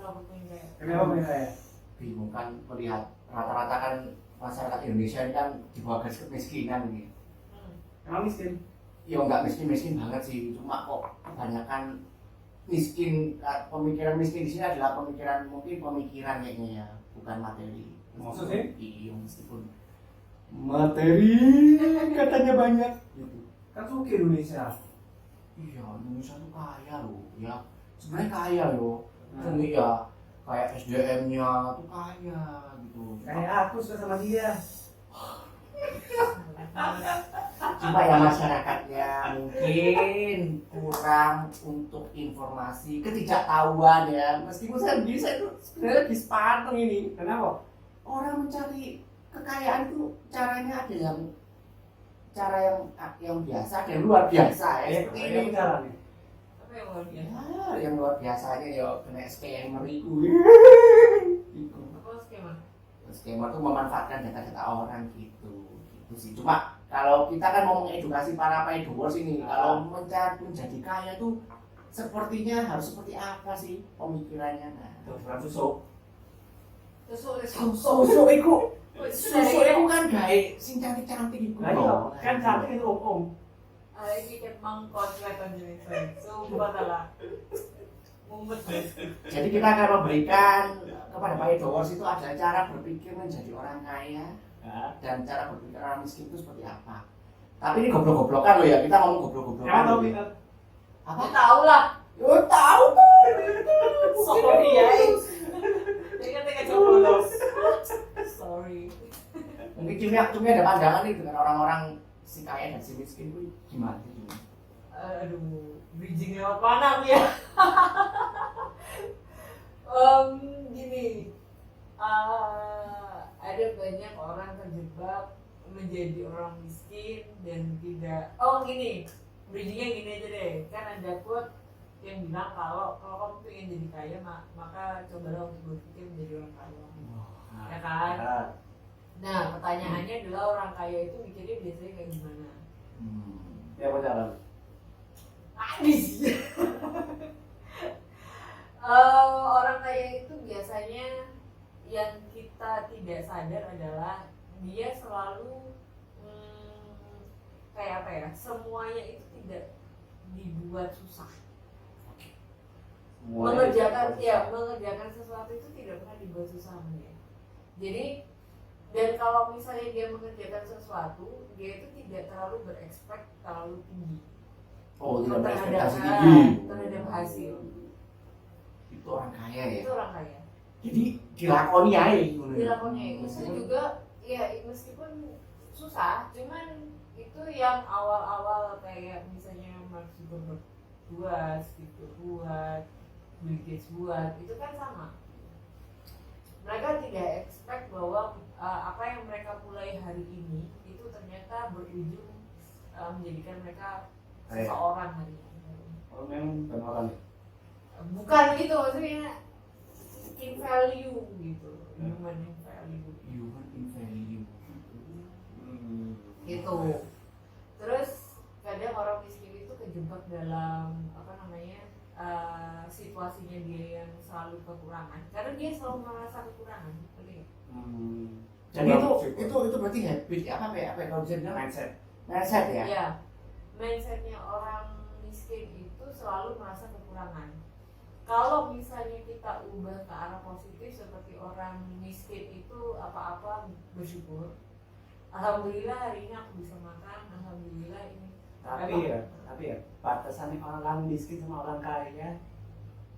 takut pengen kaya. Kenapa pengen kaya? Bingung kan melihat rata-rata kan masyarakat Indonesia ini kan di bawah garis kemiskinan ini. Emang miskin? Ya nggak miskin banget sih, cuma kok kebanyakan miskin, pemikiran miskin di sini adalah pemikiran kayaknya ya, bukan materi. Maksudnya? Iya, meskipun materi katanya banyak gitu. Kan suka Indonesia. Iya, Indonesia tuh kaya loh, ya sebenarnya kaya loh. Cuma ya kayak SDM-nya tuh kaya gitu. Kayak aku suka sama dia. Cuma ya masyarakatnya mungkin kurang untuk informasi, ketidaktahuan ya. Meskipun saya itu sebenarnya lebih sepatung ini. Kenapa? Orang mencari kekayaan itu caranya ada yang cara yang biasa, ada yang luar biasa ya. Seperti ini caranya. Apa yang luar biasa? Ya, yang luar biasanya ya kena scammer itu. Apa skema? Scammer tuh memanfaatkan data-data orang gitu sih. Cuma kalau kita kan mau mengedukasi para pedowers ini, kalau menjadi kaya tuh sepertinya harus seperti apa sih pemikirannya? Nah, Susu. susu itu kan gawe sing cantik-cantik iku. Ayo, kan cantik itu om. Ini kayak mangkot kelihatannya. Sumpah salah. Mumet. Jadi kita akan memberikan kepada para pedowers itu ada cara berpikir menjadi orang kaya dan cara berpikir orang miskin itu seperti apa. Tapi ini goblok-goblokan loh ya, kita ngomong goblok-goblokan. Emang tau Peter? Apa? Tahu lah. Yo tahu tuh. Sorry ya. Teka coba. Sorry. Mungkin cumi ada pandangan nih dengan orang-orang si kaya dan si miskin itu gimana sih? Aduh, bridging lewat mana aku ya? Gini, ada banyak orang terjebak menjadi orang miskin dan tidak. Oh gini, bridgingnya gini aja deh. Kan ada quote yang bilang kalau kamu pengen jadi kaya maka cobalah untuk berpikir menjadi orang kaya. Ya kan? Nah pertanyaannya adalah orang kaya itu mikirnya biasanya kayak gimana? Ya pacaran. Habis. Orang kaya itu biasanya yang kita tidak sadar adalah dia selalu kayak apa ya? Semuanya itu tidak dibuat susah. Mengerjakan sesuatu itu tidak pernah dibuat susah ya. Jadi dan kalau misalnya dia mengerjakan sesuatu, dia itu tidak terlalu berekspek terlalu tinggi. Oh, tidak terhadap berekspektasi tinggi. Terhadap hasil. Itu orang kaya ya. Itu orang kaya. Jadi dilakoni aja gitu. Dilakoni. Itu juga ya meskipun susah, cuman itu yang awal-awal kayak misalnya Mark Zuckerberg buat, Steve buat, Bill Gates buat, itu kan sama. Mereka tidak expect bahwa apa yang mereka mulai hari ini itu ternyata berujung menjadikan mereka seseorang hari ini. Oh memang bukan orang. Bukan gitu, maksudnya in value gitu, human in value. Human in value. Gitu. Terus kadang orang miskin itu kejebak dalam apa namanya situasinya dia yang selalu kekurangan, karena dia selalu merasa kekurangan, betul. Jadi itu berarti habit apa ya kalau bisa bilang mindset ya. Iya, mindsetnya orang miskin itu selalu merasa kekurangan. Kalau misalnya kita ubah ke arah positif seperti orang miskin itu apa-apa bersyukur. Alhamdulillah hari ini aku bisa makan, alhamdulillah ini. Tapi ya batasan orang miskin sama orang kaya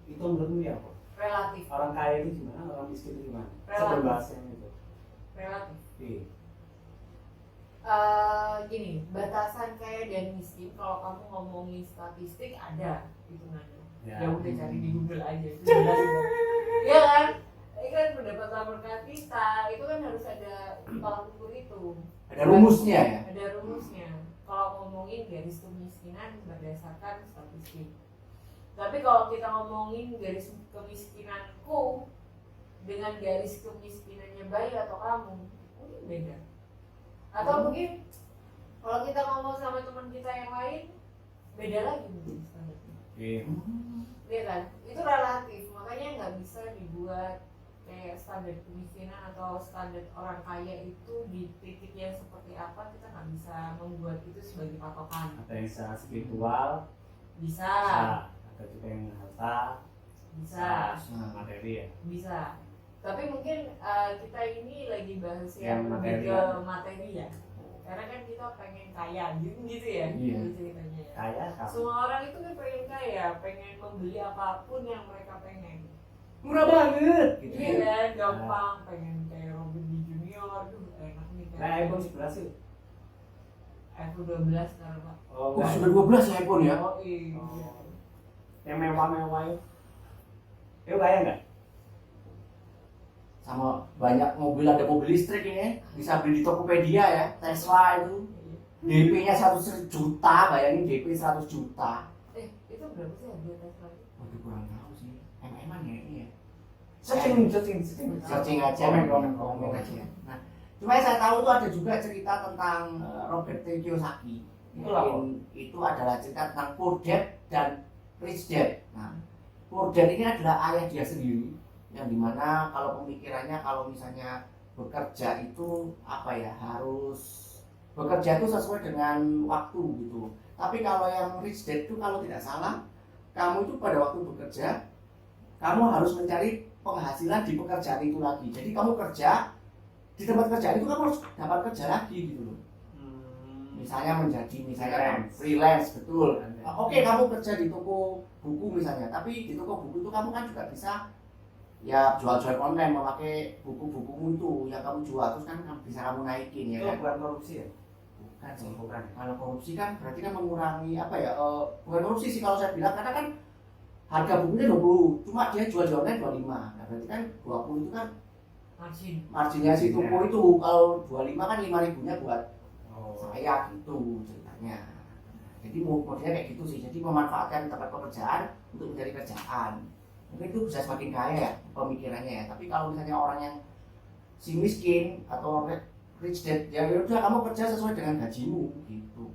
itu menurutmu ya apa? Relatif. Orang kaya itu gimana? Orang miskin itu gimana? Relatif. Sebelum bahasnya itu. Relatif. Iya. Gini, batasan kaya dan miskin kalau kamu ngomongin statistik ada hitungannya. Ya udah cari di Google aja itu jelas. Iya kan? Ini kan pendapatan per kapita itu kan harus ada tolak ukur itu. Ada rumusnya ya. Ada rumusnya. Kalau ngomongin garis kemiskinan berdasarkan statistik. Tapi kalau kita ngomongin garis kemiskinanku dengan garis kemiskinannya Bayu atau kamu, mungkin beda. Atau mungkin kalau kita ngomong sama teman kita yang lain, beda lagi mungkin standarnya. Iya. Iya kan? Itu relatif, makanya nggak bisa membuat kayak standar kemiskinan atau standar orang kaya itu di titik yang seperti apa, kita nggak bisa membuat itu sebagai patokan. Ada yang secara spiritual, Bisa, ada juga yang harta, bisa, materi ya. bisa. Tapi mungkin kita ini lagi bahas Yang yang lebih materi ke kan? materi ya. Karena kan kita pengen kaya gitu ya, Iya. ceritanya ya. Kaya kamu. Semua orang itu kan pengen kaya, pengen membeli apapun yang mereka pengen. Murah banget gitu Iya ya. kan, gampang, pengen kayak Robert D. Junior, tuh enak nih kan. Nah, iPhone 11 itu. iPhone 12 sekarang Pak. Oh, Oh, sudah 12 ya iPhone ya. Oh iya. Oh. Yang mewah-mewah itu. Itu kaya nggak? Sama banyak mobil, ada mobil listrik ini bisa beli di Tokopedia ya. Tesla itu DP-nya 100 juta, bayangin DP 100 juta. Itu berapa sih harga Tesla? Waduh, kurang tahu sih. MM-an ya ini ya. Searching. Searching aja, komen aja. Nah, cuma yang saya tahu itu ada juga cerita tentang Robert T. Kiyosaki. Itu adalah cerita tentang Poor Dad dan Rich Dad. Nah, Poor Dad ini adalah ayah dia sendiri, yang dimana kalau pemikirannya kalau misalnya bekerja itu apa ya, harus bekerja itu sesuai dengan waktu gitu. Tapi kalau yang Rich Dad itu kalau tidak salah, kamu itu pada waktu bekerja kamu harus mencari penghasilan di pekerjaan itu lagi. Jadi kamu kerja di tempat kerjaan itu kamu harus dapat kerja lagi gitu loh. Misalnya freelance, betul. Oke, kamu kerja di toko buku misalnya, tapi di toko buku itu kamu kan juga bisa ya jual-jual online, memakai buku-bukumu itu yang kamu jual, terus kan bisa kamu naikin ya Itu kan. bukan korupsi ya? Bukan sih. Bukan. Kalau korupsi kan berarti kan mengurangi apa ya, bukan korupsi sih kalau saya bilang, karena kan harga bukunya 20, cuma dia jual di online 25. Nah berarti kan 20 itu kan marginnya si toko itu. Kalau 25 kan 5.000-nya buat saya gitu ceritanya. Jadi modelnya kayak gitu sih. Jadi memanfaatkan tempat pekerjaan untuk mencari kerjaan. Mungkin itu bisa semakin kaya ya pemikirannya ya. Tapi kalau misalnya orang yang si miskin atau rich dad, ya udah kamu kerja sesuai dengan gajimu gitu.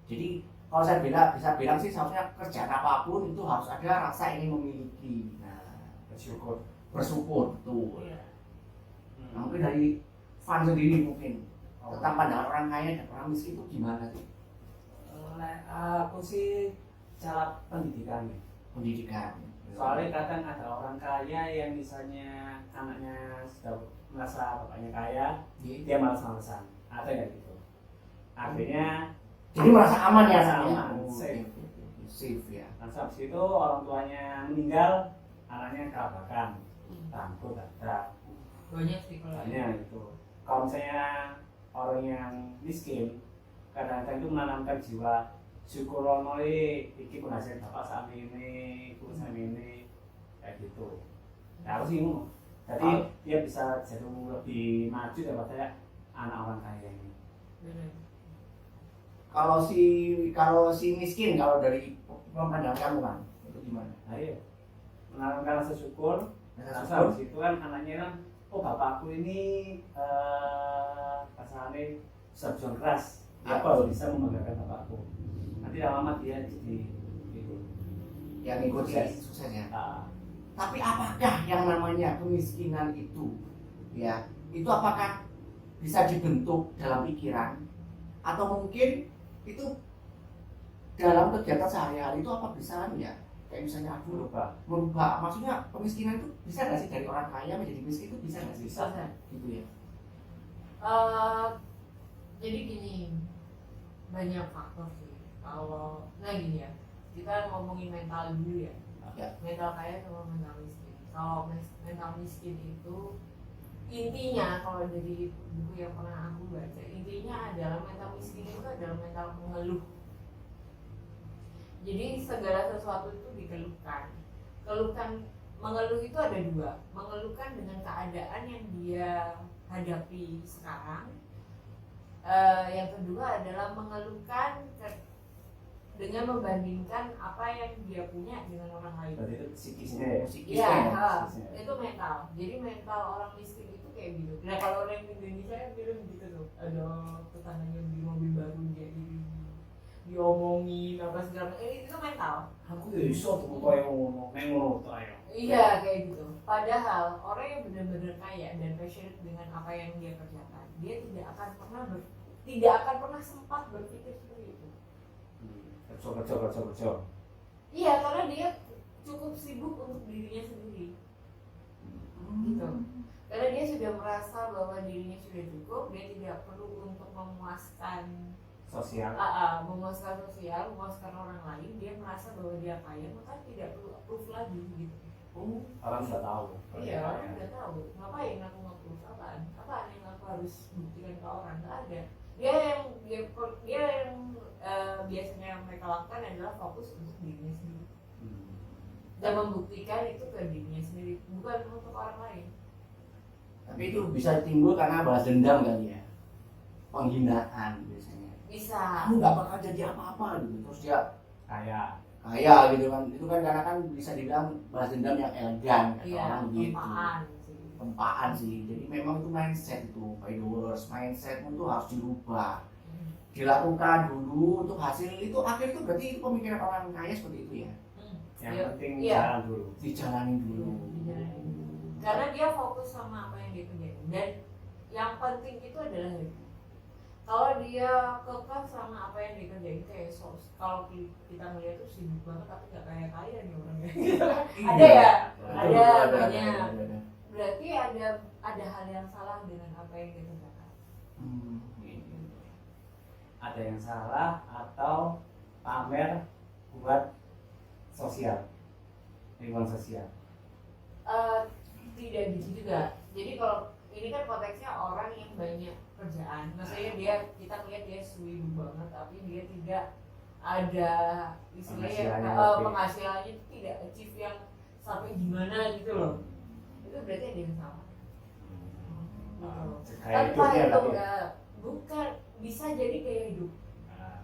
Jadi kalau saya bisa bilang sih, seharusnya kerjaan apapun itu harus ada rasa ingin memiliki. Nah, bersyukur tuh. Nah, mungkin dari Fan sendiri mungkin tentang pandangan orang kaya dan orang miskin itu gimana sih? Aku sih cara pendidikannya. Pendidikan. Soalnya kadang ada orang kaya yang misalnya anaknya sudah merasa bapaknya kaya, dia malas-malasan. Ada nggak gitu? Artinya Jadi merasa aman ya, Merasa anaknya? aman, safe. Safe ya. nah, habis itu orang tuanya meninggal, anaknya kelabakan, bangkrut ada, Banyak sih kalau banyak itu. Kalau misalnya orang yang miskin, kadang-kadang itu menanamkan jiwa syukur iki penghasilan bapak saat ini, ibu saat ini, kayak gitu. Nah, aku sih ngono. Jadi dia bisa jadi lebih maju daripada anak orang kaya ini. bener. Kalau si miskin, kalau dari pandangan kamu kan, itu gimana? Nah, iya. Menanamkan rasa syukur. Rasa Nah, syukur. habis itu kan anaknya kan, oh bapakku ini kasarnya bisa berjuang keras. Aku harus bisa membanggakan bapakku. Nanti lama-lama dia jadi gitu. Yang ngikuti Sukses. suksesnya. Nah, Tapi apakah yang namanya kemiskinan itu, ya, itu apakah bisa dibentuk dalam pikiran, atau mungkin itu dalam kegiatan sehari-hari itu apa bisa ya, kayak misalnya aku merubah, maksudnya kemiskinan itu bisa nggak sih dari orang kaya menjadi miskin itu bisa nggak sih? Bisa. Gitu ya. Jadi gini, banyak faktor sih. Kalau gini ya, kita ngomongin mental dulu ya. Ya. Mental kaya sama mental miskin. Kalau mental miskin itu intinya, kalau dari buku yang pernah aku baca, intinya adalah mental miskin itu adalah mental mengeluh. Jadi segala sesuatu itu dikeluhkan. Mengeluh itu ada dua. Mengeluhkan dengan keadaan yang dia hadapi sekarang. Yang kedua adalah mengeluhkan dengan membandingkan apa yang dia punya dengan orang lain. berarti itu psikisnya ya. Iya, Psikisnya. itu mental. Jadi mental orang miskin itu kayak gitu. Nah kalau orang Indonesia kan bilang gitu tuh, ada tetangganya beli mobil baru dia iri, diomongin apa segala macam, itu mental. Aku ya iso tuh koyo ngono, neng ngono to ayo. Iya kayak gitu. Padahal orang yang benar-benar kaya dan passionate dengan apa yang dia kerjakan, dia tidak akan pernah sempat berpikir seperti itu. Kerja. Iya, karena dia cukup sibuk untuk dirinya sendiri. Gitu. Karena dia sudah merasa bahwa dirinya sudah cukup, dia tidak perlu untuk memuaskan Sosial. memuaskan orang lain. Dia merasa bahwa dia kaya, maka tidak perlu approve lagi gitu. Orang sudah tahu. Iya, orang udah tahu. Ngapain aku nge-approve apaan yang aku harus buktikan ke orang? Nggak ada. Dia yang biasanya mereka lakukan adalah fokus untuk dirinya sendiri dan membuktikan itu ke dirinya sendiri, bukan untuk orang lain. Tapi itu bisa timbul karena balas dendam kali ya, penghinaan biasanya. Bisa. Kamu nggak bakal jadi apa-apa gitu, terus dia Kaya. kaya gitu kan. Itu kan karena kan bisa dibilang balas dendam yang elegan kata Iya, orang gitu. tempaan sih. Sih. Jadi memang itu mindset itu, followers mindsetmu tuh harus dirubah. Dilakukan dulu untuk hasil itu, akhir itu berarti itu pemikiran orang kaya seperti itu ya. Yang Iya. penting Iya. jalan dulu. Dijalanin dulu. Karena dia fokus sama apa yang dia kerjain, dan yang penting itu adalah happy. Kalau dia kekeh sama apa yang dia kerjain, kayak kalau kita melihat tuh sibuk banget tapi nggak kaya nih orangnya. Ada ya? Ada, banyak. Berarti ada hal yang salah dengan apa yang dia kerjakan. Ada yang salah atau pamer buat sosial, lingkungan sosial. Tidak gitu juga. Jadi kalau ini kan konteksnya orang yang banyak kerjaan, maksudnya kita lihat dia sibuk banget tapi dia tidak ada istilahnya penghasilannya itu tidak achieve yang sampai gimana gitu loh. Itu berarti ada yang salah. Tanpa itu bukan, bisa jadi gaya hidup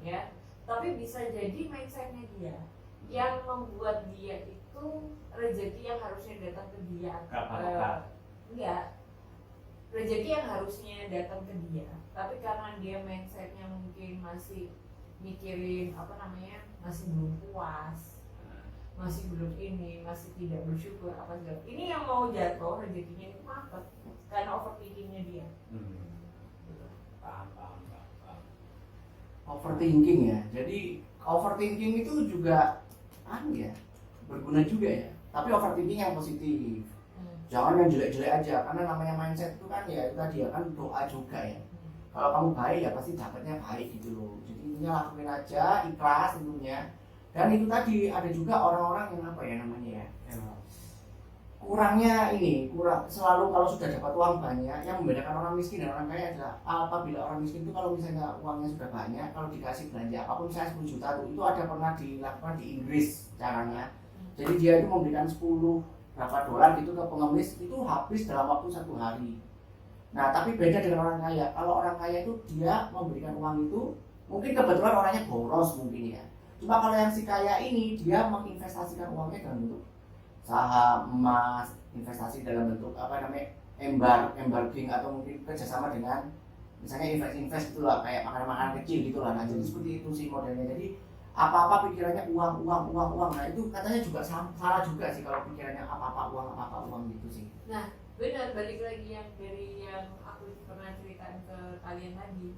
ya, tapi bisa jadi mindsetnya dia yang membuat dia itu rezeki yang harusnya datang ke dia enggak, rezeki yang harusnya datang ke dia, tapi karena dia mindsetnya mungkin masih mikirin masih belum puas, masih belum ini, masih tidak bersyukur apa segala, ini yang mau jatuh rezekinya itu mampet karena overthinkingnya dia. Paham. Overthinking ya. Jadi overthinking itu juga berguna juga ya. Tapi overthinking yang positif. Jangan yang jelek-jelek aja, karena namanya mindset itu kan ya itu tadi ya kan doa juga ya. Kalau kamu baik ya pasti dapatnya baik gitu loh. Jadi intinya lakuin aja, ikhlas tentunya. Dan itu tadi ada juga orang-orang yang kurang selalu kalau sudah dapat uang banyak. Yang membedakan orang miskin dan orang kaya adalah apabila orang miskin itu kalau misalnya uangnya sudah banyak, kalau dikasih belanja apapun misalnya 10 juta itu ada pernah dilakukan di Inggris caranya. Jadi dia itu memberikan 10 berapa dolar gitu ke pengemis, itu habis dalam waktu 1 hari. Nah tapi beda dengan orang kaya. Kalau orang kaya itu dia memberikan uang itu mungkin kebetulan orangnya boros mungkin ya. Cuma kalau yang si kaya ini dia menginvestasikan uangnya dalam bentuk saham, emas, investasi dalam bentuk embarking atau mungkin kerjasama dengan misalnya invest itulah kayak makanan-makanan kecil gitulah. Nah jadi seperti itu sih modelnya. Jadi apa-apa pikirannya uang. Nah itu katanya juga salah juga sih kalau pikirannya apa-apa uang gitu sih. Nah benar, balik lagi yang dari yang aku pernah ceritakan ke kalian tadi.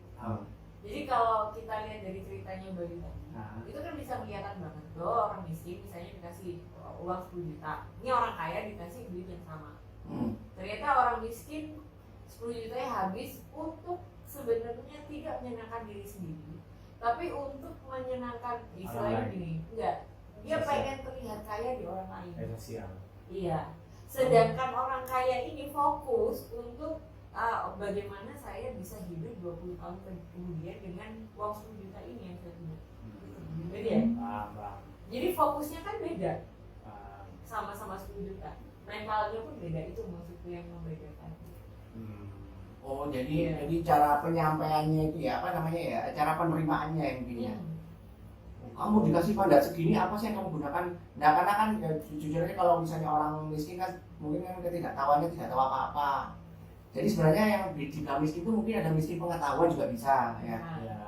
Jadi kalau kita lihat dari ceritanya Bayu tadi, itu kan bisa kelihatan banget tuh orang miskin misalnya dikasih uang 10 juta, ini orang kaya dikasih duit yang sama. Ternyata orang miskin 10 jutanya habis untuk sebenarnya tidak menyenangkan diri sendiri, tapi untuk menyenangkan istilahnya gini, enggak, dia pengen terlihat kaya di orang lain. Sosial. Iya. Sedangkan orang kaya ini fokus untuk bagaimana saya bisa hidup 20 tahun kemudian dengan uang 10 juta ini yang saya punya. Beda ya? Jadi fokusnya kan beda. Sama-sama 10 juta. Mentalnya pun beda, itu maksudku yang membedakan. Oh jadi cara penyampaiannya itu ya cara penerimaannya yang begini ya. Kamu dikasih mandat segini, apa sih yang kamu gunakan? Nah karena kan ya, jujurnya kalau misalnya orang miskin kan mungkin kan ketidaktahuannya tidak tahu apa-apa. Jadi sebenarnya yang dibilang miskin itu mungkin ada miskin pengetahuan juga bisa ya.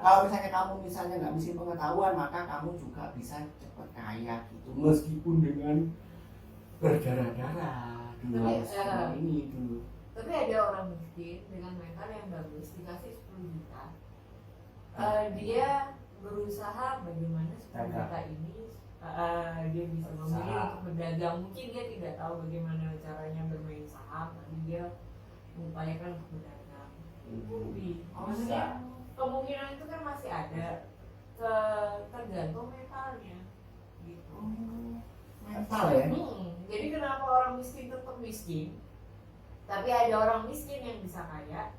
Kalau misalnya kamu nggak miskin pengetahuan, maka kamu juga bisa cepat kaya gitu, meskipun dengan berdarah-darah dulu Tapi, harus ini dulu. Tapi ada orang miskin dengan mental yang bagus dikasih 10 juta, dia berusaha bagaimana 10 juta ini dia bisa memilih untuk berdagang. Mungkin dia tidak tahu bagaimana caranya bermain saham, tapi dia mengupayakan untuk berdagang. Maksudnya kemungkinan itu kan masih ada, tergantung mentalnya gitu. Mental ya. Jadi kenapa orang miskin tetap miskin, tapi ada orang miskin yang bisa kaya,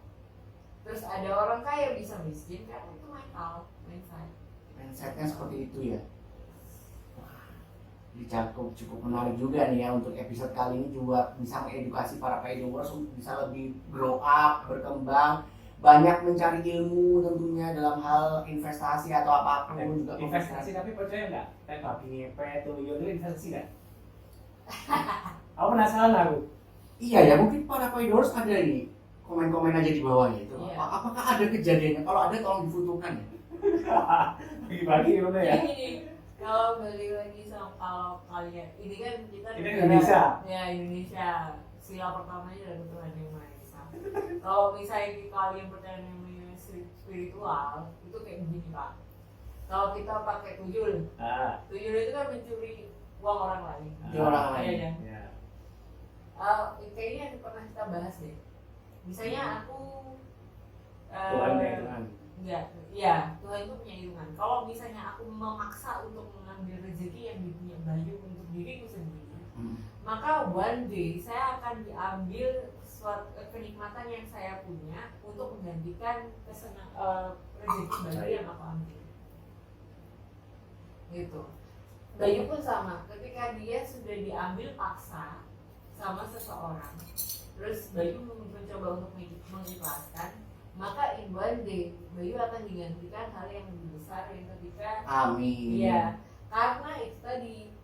terus ada orang kaya bisa miskin, karena itu mental, Mindsetnya seperti itu ya. Cukup menarik juga nih ya untuk episode kali ini, juga bisa mengedukasi para paydoers untuk bisa lebih grow up, berkembang, banyak mencari ilmu tentunya dalam hal investasi atau apapun juga. Investasi, tapi percaya nggak? Kayak babi ngepet tuh, itu investasi nggak? Aku penasaran aku. Iya ya, mungkin para paydoers ada nih, komen-komen aja di bawah ya itu. Iya. Apakah ada kejadiannya? Kalau ada tolong difotokan ya. Bagi-bagi gimana ya? Ini kalau balik lagi sama kalau kalian, ini kan kita Ini Indonesia. Ya Indonesia, sila pertamanya dari Tuhan yang Maha Esa. Kalau misalnya kalian percaya namanya spiritual, itu kayak begini Pak. Kalau kita pakai tuyul itu kan mencuri uang orang lain. Orang lain. Iya kan? Ya. Kayaknya pernah kita bahas deh. Misalnya aku Tuhan. enggak, ya Tuhan itu punya hitungan. Kalau misalnya aku memaksa untuk mengambil rezeki yang punya Bayu untuk diriku sendiri, maka one day saya akan diambil suatu kenikmatan yang saya punya untuk menggantikan rezeki Bayu yang aku ambil. Gitu. Bayu pun sama, ketika dia sudah diambil paksa sama seseorang, terus Bayu mencoba untuk mengikhlaskan, maka in one day Bayu akan digantikan hal yang lebih besar yang ketika amin. Iya, karena itu tadi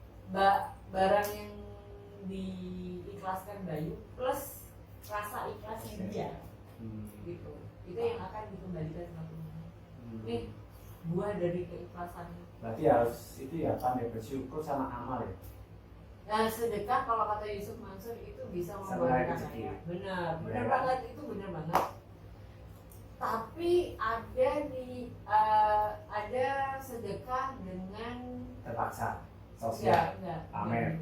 barang yang diikhlaskan Bayu plus rasa ikhlasnya dia, gitu. Itu yang akan dikembalikan sama Tuhan. Nih buah dari keikhlasan. Berarti harus itu ya, pandai bersyukur sama amal ya. Nah sedekah kalau kata Yusuf Mansur itu bisa membuahkan kaya. Benar banget, itu benar banget. Tapi ada sedekah dengan Terpaksa sosial. enggak. Pamer.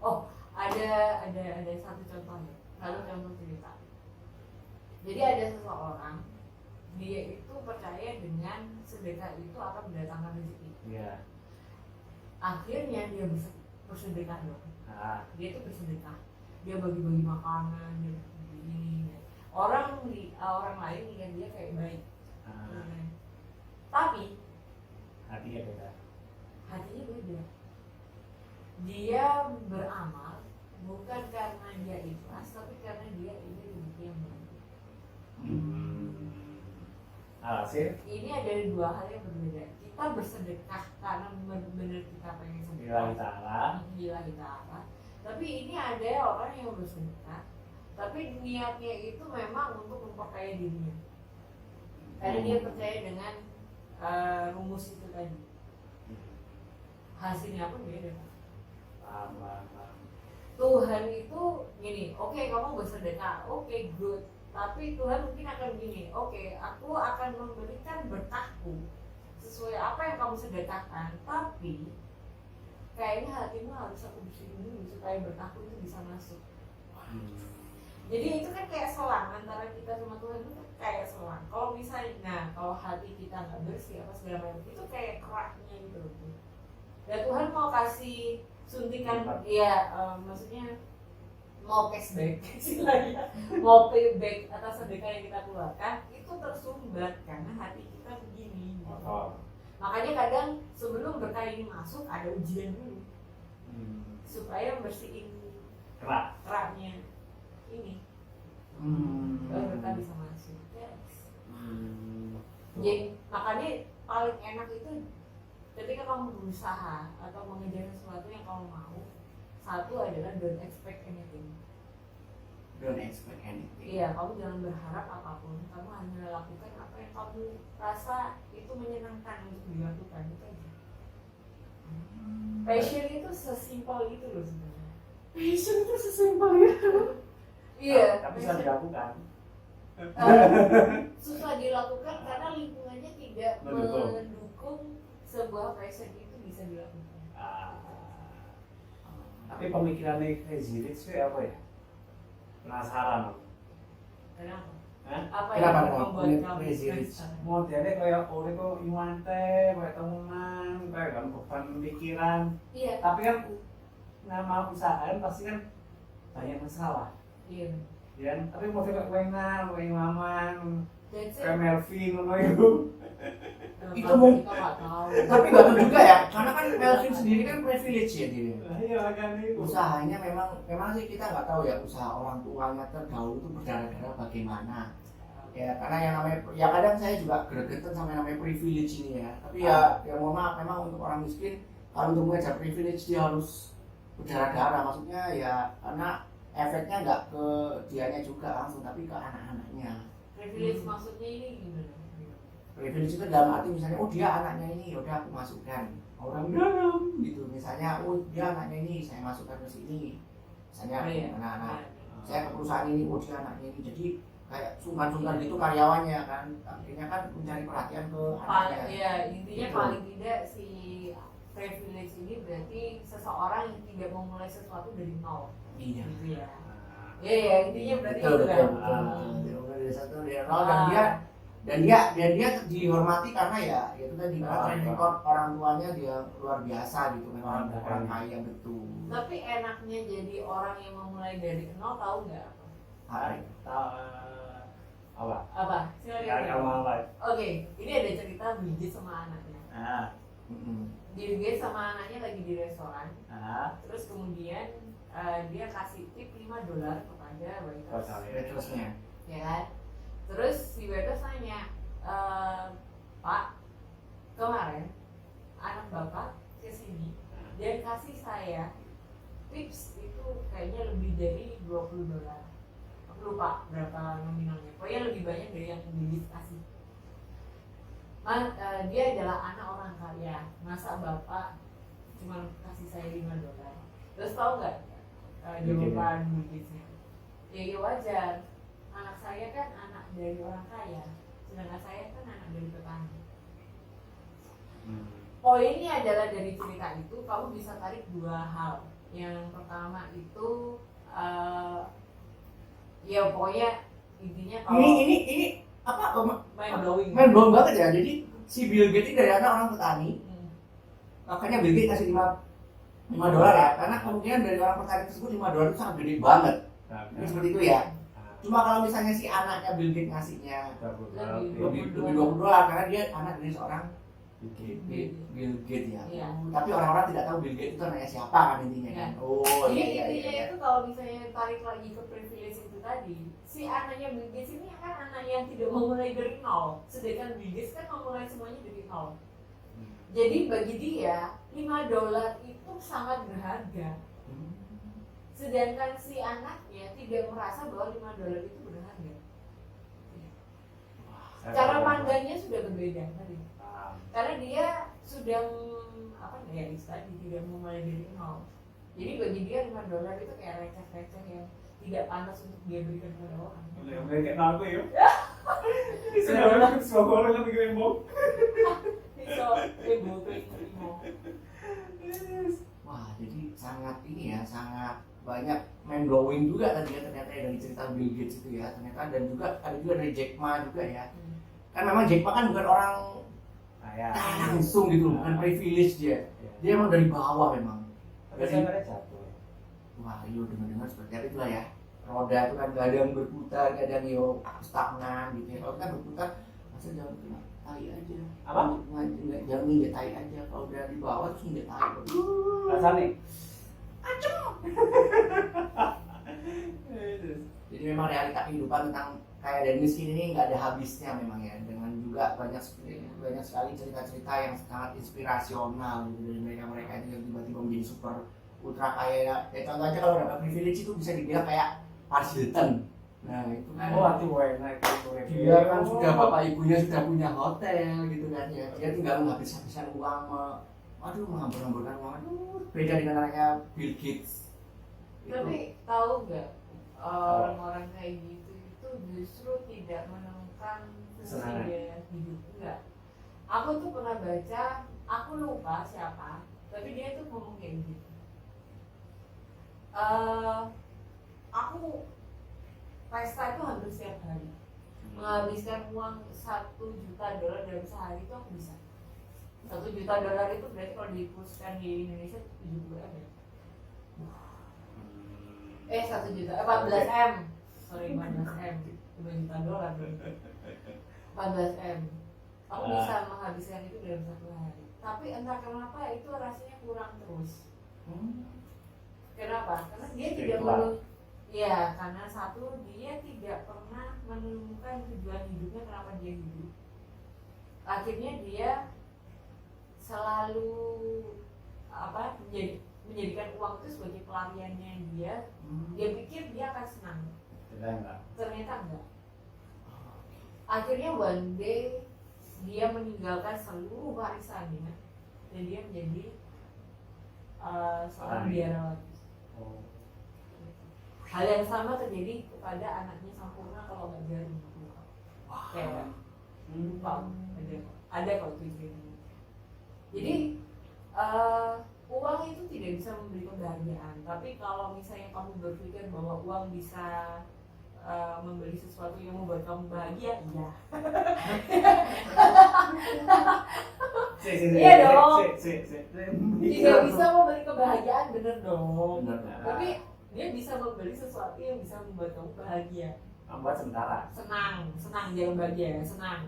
Oh, ada satu contohnya. Lalu contoh cerita. Jadi ada seseorang, dia itu percaya dengan sedekah itu akan mendatangkan rezeki. Iya. Akhirnya dia bersedekah dong. Dia itu bersedekah. Dia bagi-bagi makanan, dia begini. Orang lain lihat dia kayak baik. Tapi Hatinya beda. hatinya beda. Dia beramal bukan karena dia ikhlas, tapi karena dia ingin rezeki yang baik. Alhasil Ini ada dua hal yang berbeda. Kita bersedekah karena benar-benar kita pengen Lillahi sedekah. ta'ala. Lillahi ta'ala. Tapi ini ada orang yang bersedekah, tapi niatnya itu memang untuk memperkaya dirinya. Karena dia percaya dengan rumus itu tadi. Hasilnya pun beda. Paham. Tuhan itu gini, oke, kamu bersedekah, oke, good. Tapi Tuhan mungkin akan gini, oke, aku akan memberikan berkahku sesuai apa yang kamu sedekahkan, tapi kayaknya hatimu harus aku bersihin dulu supaya berkahku itu bisa masuk. Jadi itu kan kayak selang antara kita sama Tuhan, itu kan kayak selang. Kalau misalnya, kalau hati kita nggak bersih apa segala macam, itu kayak keraknya gitu loh. Dan Tuhan mau kasih suntikan, ya maksudnya mau cashback istilahnya, mau payback atas sedekah yang kita keluarkan, itu tersumbat karena hati kita begini. Makanya kadang sebelum berkah ini masuk ada ujian dulu, supaya bersihin keraknya ini, baru berkah bisa masuk. Yes. Jadi makanya paling enak itu ketika kamu berusaha atau mengejar sesuatu yang kamu mau, satu adalah don't expect anything. Don't expect anything. Iya, kamu jangan berharap apapun, kamu hanya lakukan apa yang kamu rasa itu menyenangkan untuk dilakukan itu aja. Passion itu sesimpel itu loh sebenarnya. Passion itu sesimpel itu. Iya, Tapi bisa dilakukan. susah dilakukan karena lingkungannya tidak Mendukung. mendukung sebuah passion itu bisa dilakukan. Tapi pemikirannya Crazy Rich itu apa ya? Penasaran aku. Kenapa? Hah? Apa Kenapa, yang kenapa? membuat kamu Crazy Rich? penasaran? Modelnya kayak orang itu iwante, kayak temunan, kayak kan beban pikiran. Iya, Tapi kan nama usaha pasti kan banyak masalah. iya. Ya, tapi model kayak Wenan, Maman, That's kayak it. Melvin, ngono itu. Itu mau- kita nggak tahu. Tapi nggak tahu juga ya, karena kan Melvin sendiri kan privilege ya dia. Lah iya kan itu. Usahanya memang sih kita nggak tahu ya usaha orang tuanya terdahulu itu berdarah-darah bagaimana. Ya karena yang namanya ya kadang saya juga gregetan sama yang namanya privilege ini ya. Tapi ya mohon maaf memang untuk orang miskin kalau untuk mengejar privilege dia harus berdarah-darah, maksudnya ya karena efeknya nggak ke dianya juga langsung tapi ke anak-anaknya. Privilege maksudnya ini gimana? Privilege itu dalam arti misalnya oh dia anaknya ini yaudah aku masukkan orang dalam gitu, misalnya oh dia anaknya ini saya masukkan ke sini misalnya Oh, iya. anak-anak saya ke perusahaan ini oh dia anaknya ini, jadi kayak sungkan-sungkan gitu karyawannya kan, akhirnya kan mencari perhatian ke anaknya. Ya intinya Gitu. paling tidak si privilege ini berarti seseorang yang tidak memulai sesuatu dari nol, Iya. gitu ya. Iya, intinya berarti Betul itu betul kan. betul. Dia mulai dari satu dari nol dan dia dihormati karena ya itu tadi karena track record orang tuanya dia luar biasa gitu, memang orang kaya betul. Tapi enaknya jadi orang yang memulai dari nol, tahu nggak apa? Hai. Apa? Apa? Silakan. Kalau mau apa? Oke, ini ada cerita Bill Gates sama anaknya. Bill Gates sama anaknya lagi di restoran, terus kemudian dia kasih tip $5 kepada waiters, Terusnya. ya kan? Terus si waiters nanya, Pak, kemarin anak bapak kesini dan kasih saya tips itu kayaknya lebih dari $20. Aku lupa berapa nominalnya, pokoknya lebih banyak dari yang Bill Gates kasih. Dia adalah anak orang kaya, masa bapak cuma kasih saya $5? Terus tahu nggak jawaban Bill Gatesnya? Ya wajar, anak saya kan anak dari orang kaya, sedangkan saya kan anak dari petani. Poinnya adalah dari cerita itu kamu bisa tarik dua hal. Yang pertama itu ya pokoknya intinya kalau Ini apa mind blowing. main blowing banget ya. Jadi si Bill Gates ini dari anak orang petani, makanya Bill Gates kasih $5 ya, karena kemungkinan dari orang petani tersebut $5 itu sangat gede banget. Ini seperti itu ya. Cuma kalau misalnya si anaknya Bill Gates ngasihnya lebih $20 karena dia anak dari seorang Bill Gates ya. Iya. Tapi orang-orang tidak tahu Bill Gates itu anaknya siapa kan intinya kan. Oh Jadi iya intinya iya. itu kalau misalnya tarik lagi ke privilege itu tadi, si anaknya Bill Gates ini kan anak yang tidak memulai dari nol, sedangkan Bill Gates kan memulai semuanya dari nol. Jadi bagi dia $5 itu sangat berharga, sedangkan si anaknya tidak merasa bahwa $5 itu berharga. Cara pandangnya sudah berbeda tadi, karena dia sudah tadi tidak memulai dari nol. Jadi bagi dia $5 itu kayak receh-receh yang tidak pantas untuk dia berikan kepada orang. Kayak aku ya. Ini sebenarnya semua orang kan bikin bom. So, ibu mau. Wah jadi sangat ini ya, sangat banyak mind blowing juga tadi ya ternyata ya dari cerita Bill Gates itu ya ternyata, dan juga ada juga dari Jack Ma juga ya. Kan memang Jack Ma kan bukan orang langsung gitu, bukan privilege dia. Dia emang dari bawah memang. Biasanya jatuh. Wah, iya dengar-dengar seperti apa itulah ya. Roda itu kan kadang berputar, kadang yo stagnan gitu ya. Kalau kita berputar, masa jangan kena tai aja. Apa? Jangan nginjek tai aja. Kalau udah di bawah terus nginjek tai. Rasanya. Jadi memang realita kehidupan tentang kaya dan miskin ini nggak ada habisnya memang ya. Dengan juga banyak sekali cerita-cerita yang sangat inspirasional gitu dari mereka itu yang tiba-tiba menjadi super ultra kaya ya. Contoh aja kalau dapat privilege itu bisa dibilang kayak Paris Hilton. Nah itu kan Oh, hati enak itu. dia kan sudah bapak ibunya sudah punya hotel gitu kan ya. Dia tinggal menghabis-habiskan uang, menghambur-hamburkan uang. Aduh, beda dengan anaknya Bill Gates. Tapi tahu nggak orang-orang kayak gitu itu justru tidak menemukan Kesenangan. dia hidup. Enggak. Aku tuh pernah baca, aku lupa siapa, tapi dia tuh ngomong kayak gitu. Aku pesta itu hampir setiap hari, menghabiskan uang $1 juta dalam sehari itu aku bisa. $1 juta itu berarti kalau dikurskan di Indonesia 70 M ya. 1 juta, 14 M. Sorry, 14 M. $2 juta 14 M. Aku bisa menghabiskan itu dalam satu hari. Tapi entah kenapa itu rasanya kurang terus. Kenapa? Karena dia tidak ya, karena satu, dia tidak pernah menemukan tujuan hidupnya kenapa dia hidup. Akhirnya dia selalu menjadikan uang itu sebagai pelariannya dia. Dia pikir dia akan senang. Ternyata enggak. Akhirnya one day dia meninggalkan seluruh warisannya dan dia menjadi seorang biarawan. Hal yang sama terjadi kepada anaknya Sampurna kalau nggak jarum. Kayak lupa ada kok itu ceritanya. Jadi uang itu tidak bisa memberi kebahagiaan. Tapi kalau misalnya kamu berpikir bahwa uang bisa membeli sesuatu yang membuat kamu bahagia, iya. Iya dong. Tidak bisa memberi kebahagiaan, bener dong. Tapi dia bisa membeli sesuatu yang bisa membuat kamu bahagia. Membuat sementara. Senang jangan bahagia, senang.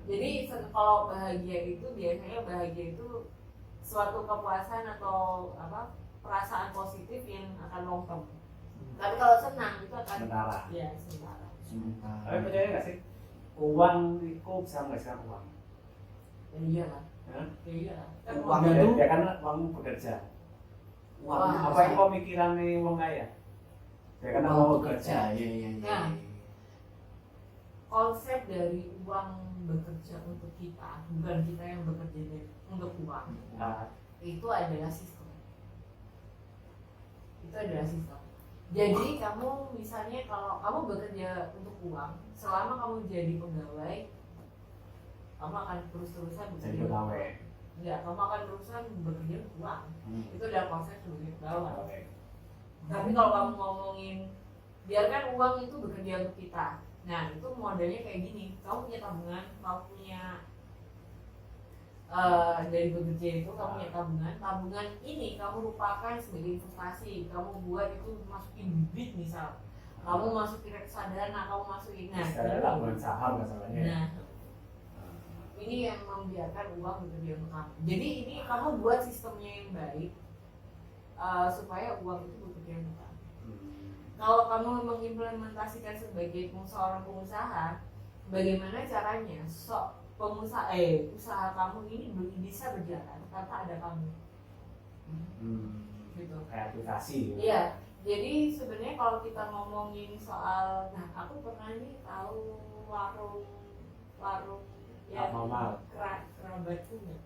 Jadi kalau bahagia itu biasanya bahagia itu suatu kepuasan atau perasaan positif yang akan long term. Tapi kalau senang itu akan sementara. Ya, sementara. Tapi percaya nggak sih uang itu bisa menghasilkan uang? Ya iyalah. Hah? Ya iyalah. Kan Uang Ya, itu ya kan uang bekerja. uang Apa yang kau mikiran nih uang kaya? Ya kan uang mau bekerja, bekerja. ya. Nah, konsep dari uang bekerja untuk kita, bukan kita yang bekerja untuk uang. Nah, Itu adalah sistem. Jadi kamu misalnya kalau kamu bekerja untuk uang, selama kamu jadi pegawai, kamu akan terus-terusan jadi bekerja. pegawai. Enggak, kamu akan terusan bekerja untuk uang. Itu adalah konsep sebagai pegawai. Tapi kalau kamu ngomongin biarkan uang itu bekerja untuk kita. Nah, itu modelnya kayak gini. Kamu punya tabungan, kamu punya dari bekerja itu kamu punya tabungan ini kamu lupakan sebagai investasi, kamu buat itu masukin bibit misal, kamu masukin reksadana, kamu masukin tabungan saham masalahnya. Nah, ini yang membiarkan uang bekerja untuk kamu. Jadi ini kamu buat sistemnya yang baik supaya uang itu bekerja untuk kamu. Kalau kamu mengimplementasikan sebagai seorang pengusaha, bagaimana caranya usaha kamu ini bisa berjalan tanpa ada kamu? Gitu. Kayak aplikasi. Iya. Jadi sebenarnya kalau kita ngomongin soal, aku pernah nih tahu warung yang kerabatku nggak?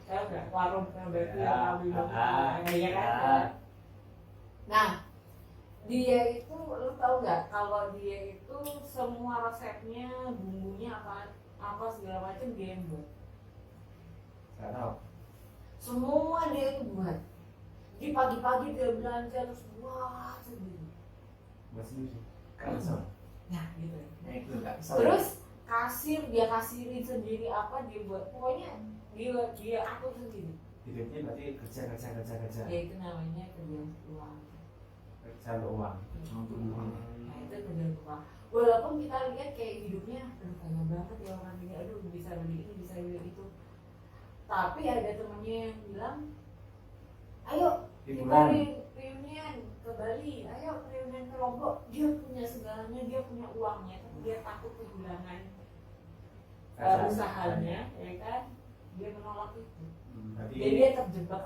Tahu nggak warung kerabatku yang kami bilang? Iya kan? Nah, dia itu, lu tahu nggak kalau dia itu semua resepnya, bumbunya apa segala macam dia yang buat. Nggak tahu. Semua dia itu buat. Jadi pagi-pagi dia belanja terus buat sendiri. Buat sendiri. Kan Nah, gitu. Terus Dia kasirin sendiri apa dia buat. Pokoknya dia atur sendiri. hidupnya berarti kerja. Ya itu namanya kerja untuk uang. Kerja untuk uang. Nah itu kerja untuk uang. Walaupun kita lihat kayak hidupnya kaya banget ya orang ini, bisa beli ini, bisa beli itu. Tapi ada temennya yang bilang, ayo kita reunian ke Bali, ayo reunian ke Lombok. Dia punya segalanya, dia punya uangnya, tapi dia takut kehilangan usahanya, ya kan? Dia menolak itu. Berarti Jadi dia terjebak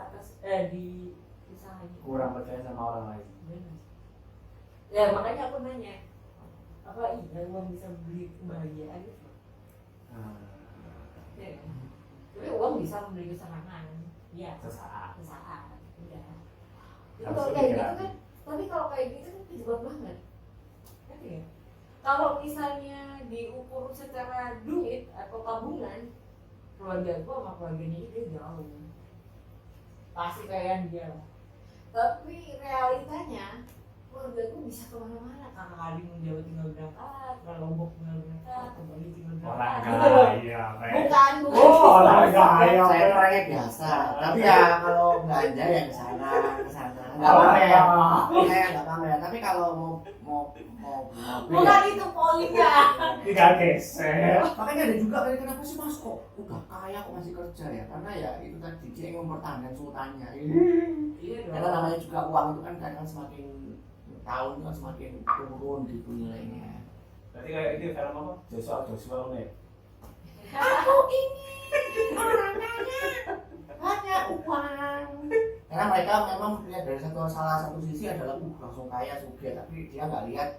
di usahanya. kurang percaya sama orang lain. Benar. Ya makanya aku nanya, apa iya uang bisa beli kebahagiaan gitu? Ya kan? Tapi uang bisa membeli kesenangan, ya Sesaat. sesaat, udah. Jadi Harus kalau kayak lebih gitu kreatif. kan, tapi kalau kayak gitu kan kejebak banget, kan ya? Kalau misalnya diukur secara duit atau tabungan, keluarga gue sama keluarganya dia jauh, pasti kayak dia lah. Tapi realitanya keluarga gue bisa kemana-mana karena kali Jawa tinggal berangkat, kalau Lombok tinggal berangkat, ke Bali tinggal Orang berangkat. Gitu loh. kaya, Pak. Bukan. Oh, orang kaya. Saya orangnya biasa, tapi ya kalau belanja ya ke sana, nggak Orang pamer ya, kaya. saya nggak pamer. Tapi kalau mau mobil Bukan ya, itu poinnya. Tinggal geser. makanya ada juga kayak kenapa sih mas kok udah kaya kok masih kerja ya, karena ya itu tadi dia yang mempertahankan sultannya. Iya dong. Karena namanya juga uang itu kan kadang semakin tahun kan semakin turun gitu nilainya. Berarti kayak itu film apa? Joshua nih. Aku ingin orang kaya banyak uang. Karena mereka memang melihat dari salah satu sisi adalah langsung kaya sugih, tapi dia nggak lihat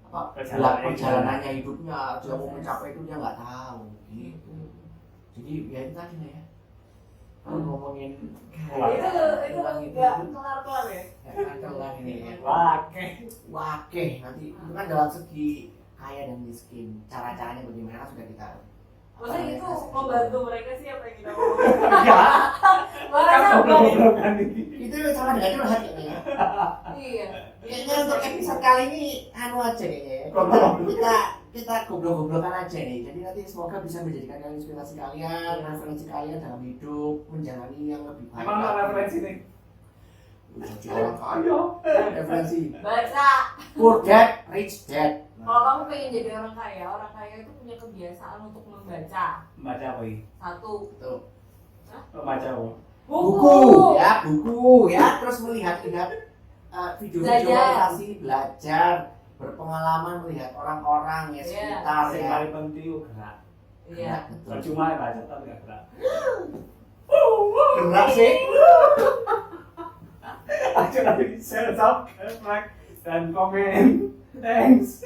apa perjalanannya hidupnya, dia mau mencapai itu dia nggak tahu gitu. Jadi ya itu tadi ya. Kalau ngomongin Itu uang nggak kelar-kelar ya. kelar ini ya. Wakeh nanti itu kan dalam segi kaya dan miskin, cara-caranya bagaimana kan sudah kita. Maksudnya itu membantu mereka sih apa yang kita mau. Iya. Masa Kan baik. goblok-goblokan ini. Itu sama dengan curhat kayaknya. Iya. Kayaknya untuk episode kali ini anu aja kayaknya. Kita goblok-goblokan aja nih. Jadi nanti semoga bisa menjadikan kalian inspirasi kalian, referensi kalian dalam hidup menjalani yang lebih baik. Emang ada referensi nih? Jadi orang kaya. Referensi. Baca. Poor dad, rich dad. Kalau kamu pengen jadi orang kaya itu punya kebiasaan untuk membaca. Baca apa ini? Satu, Tuh. Baca apa? Buku ya, terus melihat video-video Belajar. motivasi, belajar, berpengalaman melihat orang-orang ya sekitar Yang ya. paling penting itu gerak. Iya. Betul. Percuma ya baca tapi nggak gerak. Gerak sih. Ayo nanti share, subscribe, like, dan komen. Thanks.